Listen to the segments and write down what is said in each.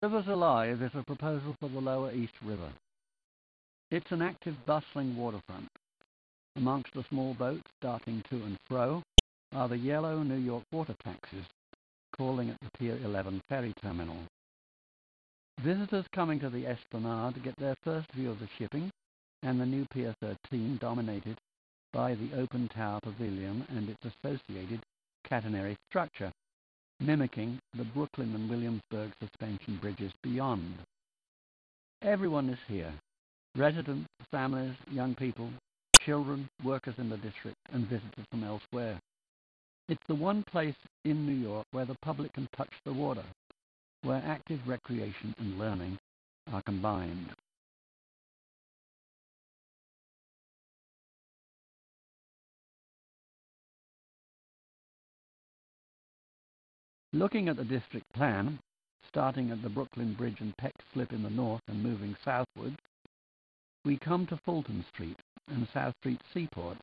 Rivers Alive is a proposal for the Lower East River. It's an active, bustling waterfront. Amongst the small boats darting to and fro are the yellow New York water taxis calling at the Pier 11 ferry terminal. Visitors coming to the Esplanade get their first view of the shipping and the new Pier 13, dominated by the open tower pavilion and its associated catenary structure, mimicking the Brooklyn and Williamsburg suspension bridges beyond. Everyone is here: residents, families, young people, children, workers in the district, and visitors from elsewhere. It's the one place in New York where the public can touch the water, where active recreation and learning are combined. Looking at the district plan, starting at the Brooklyn Bridge and Peck Slip in the north and moving southwards, we come to Fulton Street and South Street Seaport,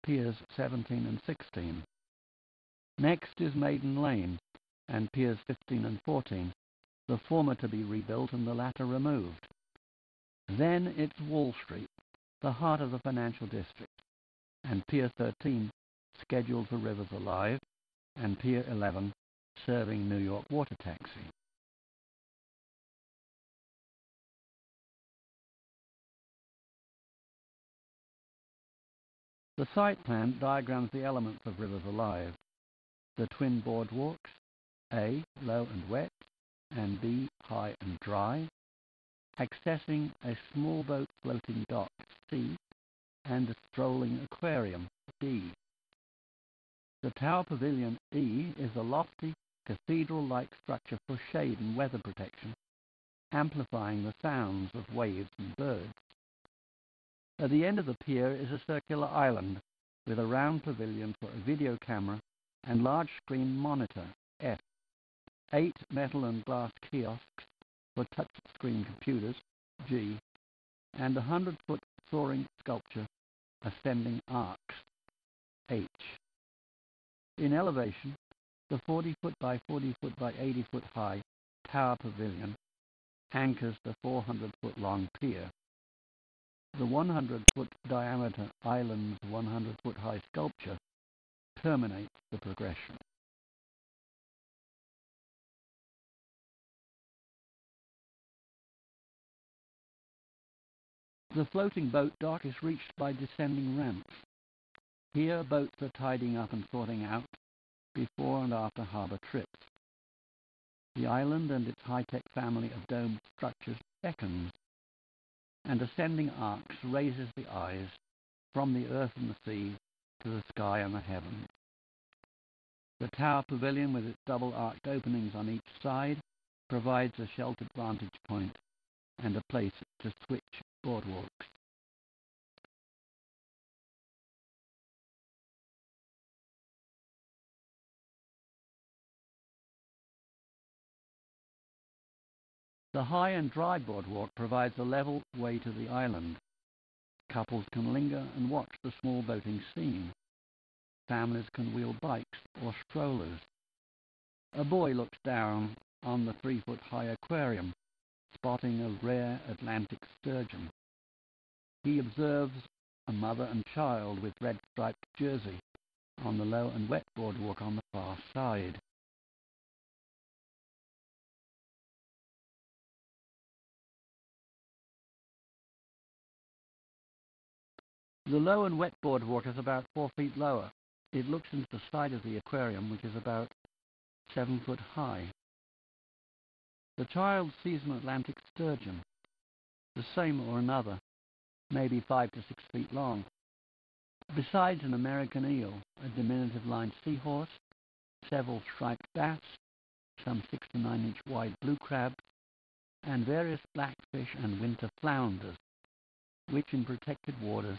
Piers 17 and 16. Next is Maiden Lane and Piers 15 and 14, the former to be rebuilt and the latter removed. Then it's Wall Street, the heart of the financial district, and Pier 13 scheduled for Rivers Alive, and Pier 11 serving New York water taxi. The site plan diagrams the elements of Rivers Alive: the twin boardwalks, A, low and wet, and B, high and dry, accessing a small boat floating dock, C, and a strolling aquarium, D. The tower pavilion, E, is a lofty, cathedral-like structure for shade and weather protection, amplifying the sounds of waves and birds. At the end of the pier is a circular island with a round pavilion for a video camera and large screen monitor, F, 8 metal and glass kiosks for touch-screen computers, G, and a 100-foot soaring sculpture, Ascending Arcs, H. In elevation, the 40-foot by 40-foot by 80-foot high tower pavilion anchors the 400-foot long pier. The 100-foot diameter island's 100-foot high sculpture terminates the progression. The floating boat dock is reached by descending ramps. Here boats are tidying up and sorting out before and after harbour trips. The island and its high-tech family of domed structures beckons, and Ascending Arcs raises the eyes from the earth and the sea to the sky and the heavens. The tower pavilion, with its double-arched openings on each side, provides a sheltered vantage point and a place to switch boardwalks. The high and dry boardwalk provides a level way to the island. Couples can linger and watch the small boating scene. Families can wheel bikes or strollers. A boy looks down on the 3-foot high aquarium, spotting a rare Atlantic sturgeon. He observes a mother and child with red striped jersey on the low and wet boardwalk on the far side. The low and wet boardwalk is about 4 feet lower. It looks into the side of the aquarium, which is about 7 foot high. The child sees an Atlantic sturgeon, the same or another, maybe 5 to 6 feet long. Besides an American eel, a diminutive lined seahorse, several striped bass, some 6 to 9 inch wide blue crabs, and various blackfish and winter flounders, which in protected waters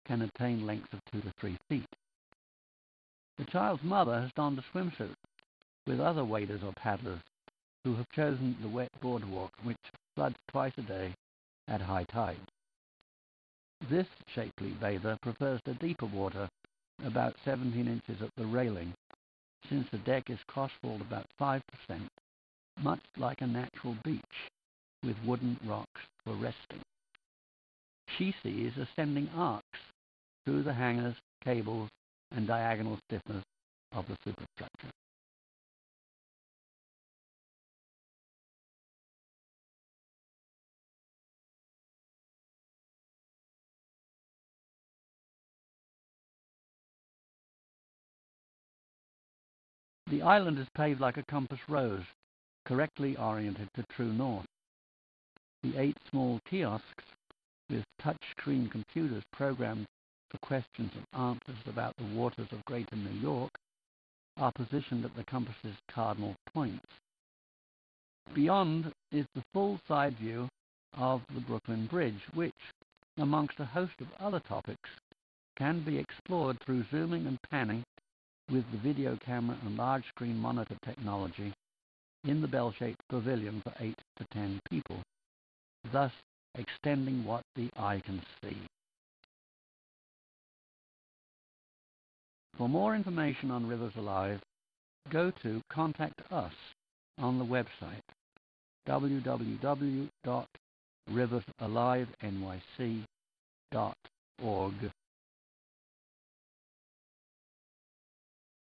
can attain lengths of 2 to 3 feet. The child's mother has donned a swimsuit with other waders or paddlers who have chosen the wet boardwalk, which floods twice a day at high tide. This shapely bather prefers the deeper water, about 17 inches at the railing, since the deck is crosswalled about 5% much like a natural beach with wooden rocks for resting. She sees ascending arcs through the hangers, cables, and diagonal stiffness of the superstructure. The island is paved like a compass rose, correctly oriented to true north. The 8 small kiosks with touch-screen computers programmed for questions and answers about the waters of Greater New York are positioned at the compass's cardinal points. Beyond is the full side view of the Brooklyn Bridge, which, amongst a host of other topics, can be explored through zooming and panning with the video camera and large screen monitor technology in the bell-shaped pavilion for 8 to 10 people, thus extending what the eye can see. For more information on Rivers Alive, go to Contact Us on the website www.riversalivenyc.org.